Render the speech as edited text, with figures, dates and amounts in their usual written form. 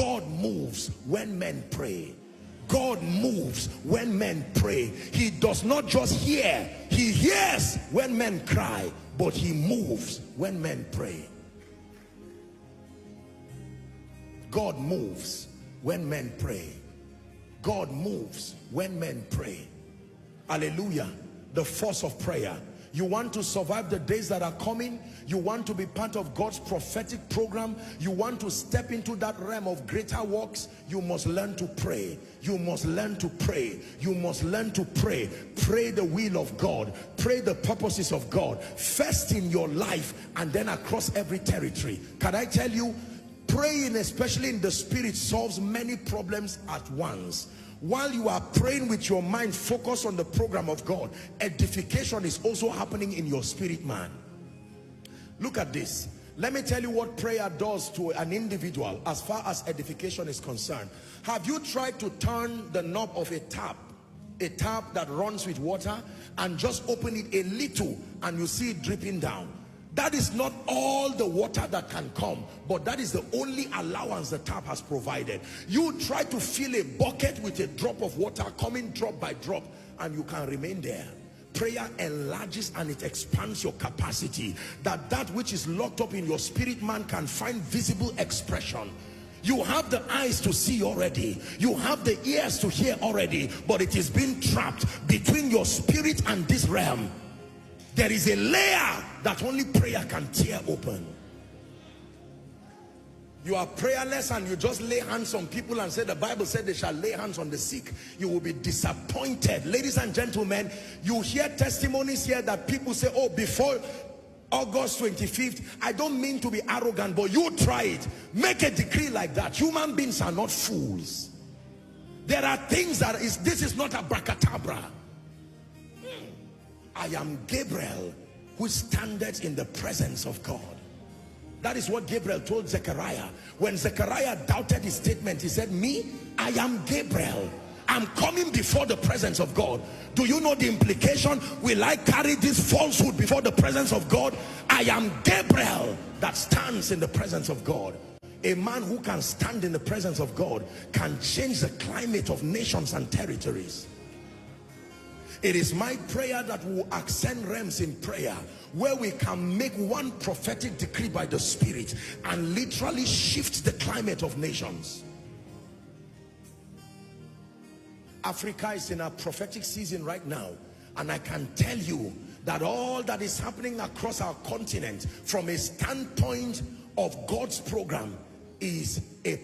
God moves when men pray. God moves when men pray. He does not just hear, he hears when men cry, but he moves when men pray. God moves when men pray. God moves when men pray. Hallelujah. The force of prayer. You want to survive the days that are coming. You want to be part of God's prophetic program. You want to step into that realm of greater works. You must learn to pray. You must learn to pray. You must learn to pray. Pray the will of God. Pray the purposes of God. First in your life and then across every territory. Can I tell you, praying, especially in the spirit, solves many problems at once. While you are praying with your mind focused on the program of God, edification is also happening in your spirit man. Look at this. Let me tell you what prayer does to an individual as far as edification is concerned. Have you tried to turn the knob of a tap that runs with water, and just open it a little and you see it dripping down? That is not all the water that can come, but that is the only allowance the tap has provided. You try to fill a bucket with a drop of water coming drop by drop, and you can remain there. Prayer enlarges and it expands your capacity, that which is locked up in your spirit man can find visible expression. You have the eyes to see already, you have the ears to hear already, but it is being trapped between your spirit and this realm. There is a layer that only prayer can tear open. You are prayerless and you just lay hands on people and say the Bible said they shall lay hands on the sick. You will be disappointed. Ladies and gentlemen, you hear testimonies here that people say, oh, before August 25th, I don't mean to be arrogant, but you try it. Make a decree like that. Human beings are not fools. There are things that this is not abracadabra. I am Gabriel who standeth in the presence of God. That is what Gabriel told Zechariah. When Zechariah doubted his statement, he said, me, I am Gabriel. I'm coming before the presence of God. Do you know the implication? Will I carry this falsehood before the presence of God? I am Gabriel that stands in the presence of God. A man who can stand in the presence of God can change the climate of nations and territories. It is my prayer that we will ascend realms in prayer where we can make one prophetic decree by the Spirit and literally shift the climate of nations. Africa is in a prophetic season right now, and I can tell you that all that is happening across our continent from a standpoint of God's program is a